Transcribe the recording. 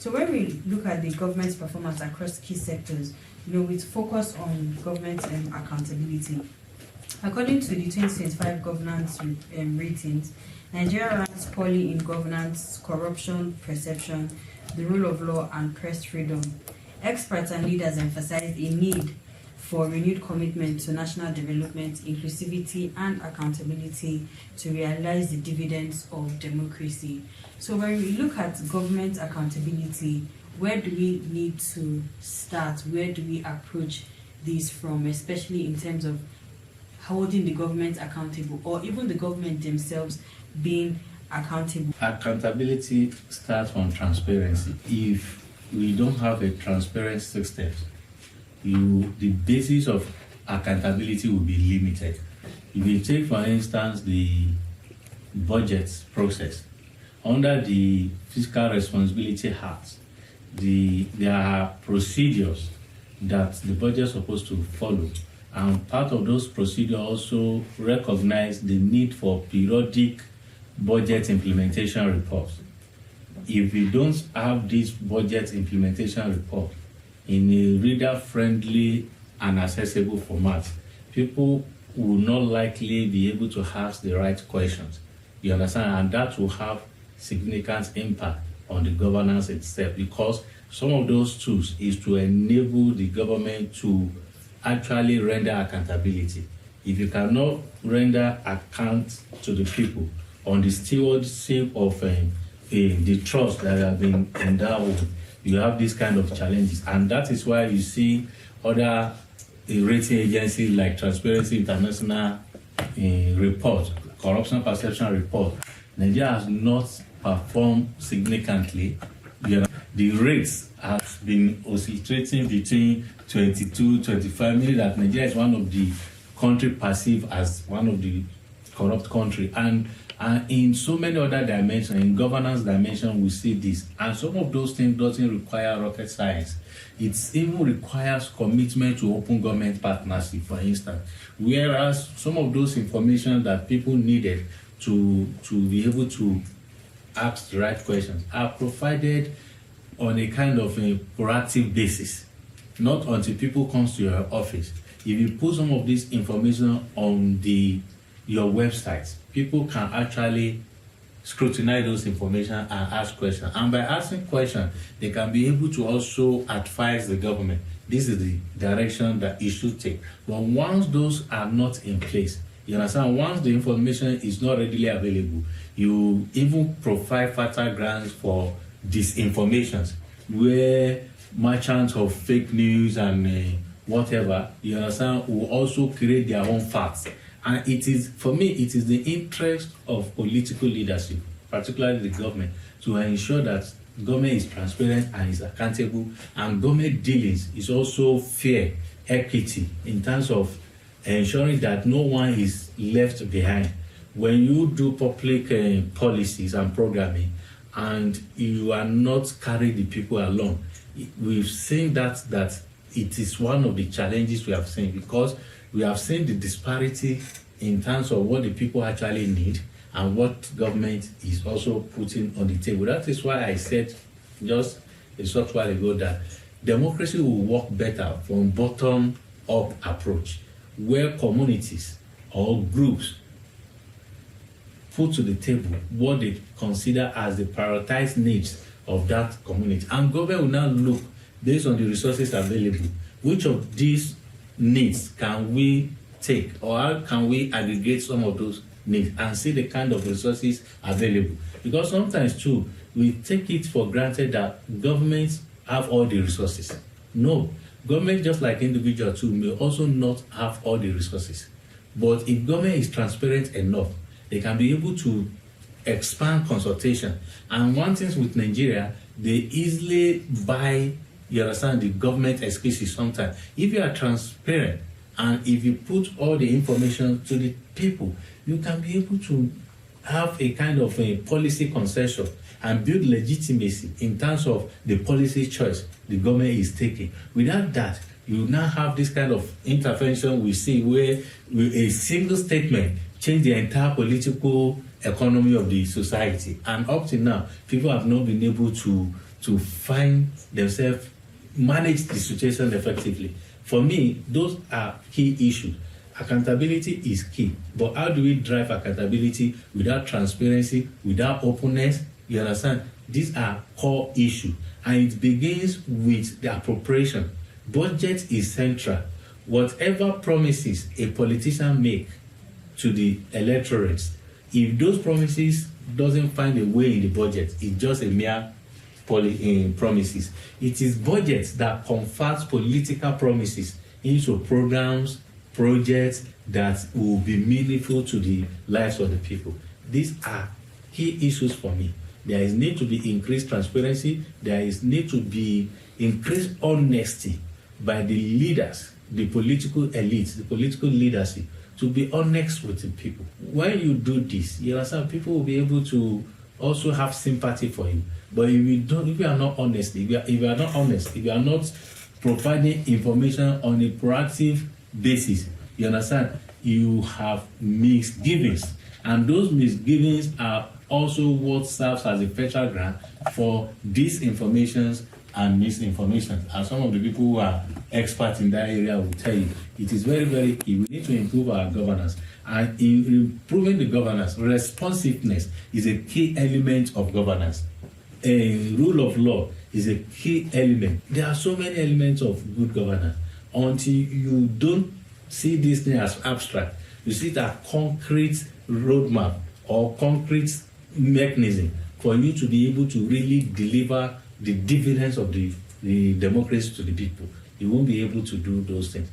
So when we look at the government's performance across key sectors, with focus on government accountability, according to the 2025 governance ratings, Nigeria ranks poorly in governance, corruption, perception, the rule of law, and press freedom. Experts and leaders emphasized a need for renewed commitment to national development, inclusivity, and accountability to realize the dividends of democracy. So when we look at government accountability, where do we need to start? Where do we approach this from, especially in terms of holding the government accountable, or even the government themselves being accountable? Accountability starts from transparency. If we don't have a transparent system, the basis of accountability will be limited. If you take, for instance, the budget process, under the Fiscal Responsibility Act, there are procedures that the budget is supposed to follow, and part of those procedures also recognize the need for periodic budget implementation reports. If we don't have this budget implementation report in a reader-friendly and accessible format, people will not likely be able to ask the right questions. You understand? And that will have significant impact on the governance itself, because some of those tools is to enable the government to actually render accountability. If you cannot render account to the people on the stewardship of the trust that have been endowed with, you have these kind of challenges. And that is why you see other rating agencies like Transparency International report, Corruption Perception report, Nigeria has not performed significantly. The rates have been oscillating between 22, 25, meaning that Nigeria is one of the country perceived as one of the corrupt country. And in so many other dimensions, in governance dimension, we see this. And some of those things doesn't require rocket science. It even requires commitment to open government partnership, for instance. Whereas some of those information that people needed to be able to ask the right questions are provided on a kind of a proactive basis, not until people come to your office. If you put some of this information on your website, people can actually scrutinize those information and ask questions. And by asking questions, they can be able to also advise the government. This is the direction that it should take. But once those are not in place, you understand, once the information is not readily available, you even provide fertile grounds for disinformation, where merchants of fake news and whatever, you understand, will also create their own facts. And it is, for me, it is the interest of political leadership, particularly the government, to ensure that government is transparent and is accountable, and government dealings is also fair, equity, in terms of ensuring that no one is left behind. When you do public policies and programming, and you are not carrying the people along, we've seen that it is one of the challenges we have seen, because we have seen the disparity in terms of what the people actually need and what government is also putting on the table. That is why I said just a short while ago that democracy will work better from bottom-up approach, where communities or groups put to the table what they consider as the prioritized needs of that community. And government will now look, based on the resources available, which of these needs can we take, or how can we aggregate some of those needs and see the kind of resources available. Because sometimes too, we take it for granted that governments have all the resources. No, government, just like individual too, may also not have all the resources. But if government is transparent enough, they can be able to expand consultation. And one thing with Nigeria, they easily buy, you understand, the government excuses sometimes. If you are transparent and if you put all the information to the people, you can be able to have a kind of a policy concession and build legitimacy in terms of the policy choice the government is taking. Without that, you now have this kind of intervention we see where a single statement change the entire political economy of the society. And up to now, people have not been able to to find themselves manage the situation effectively. For me, those are key issues. Accountability is key, but how do we drive accountability without transparency, without openness? You understand? These are core issues, and it begins with the appropriation. Budget is central. Whatever promises a politician make to the electorate, if those promises doesn't find a way in the budget, it's just a mere promises. It is budgets that converts political promises into programs, projects that will be meaningful to the lives of the people. These are key issues for me. There is need to be increased transparency. There is need to be increased honesty by the leaders, the political elites, the political leadership, to be honest with the people. When you do this, you understand, people will be able to also have sympathy for you. But if you are not honest, if you are not honest, if you are not providing information on a proactive basis, you understand, you have misgivings. And those misgivings are also what serves as a fertile ground for disinformation and misinformation. And some of the people who are experts in that area will tell you it is very, very key. We need to improve our governance. And in improving the governance, responsiveness is a key element of governance. A rule of law is a key element. There are so many elements of good governance. Until you don't see this thing as abstract, you see that concrete roadmap or concrete mechanism for you to be able to really deliver the dividends of the democracy to the people. You won't be able to do those things.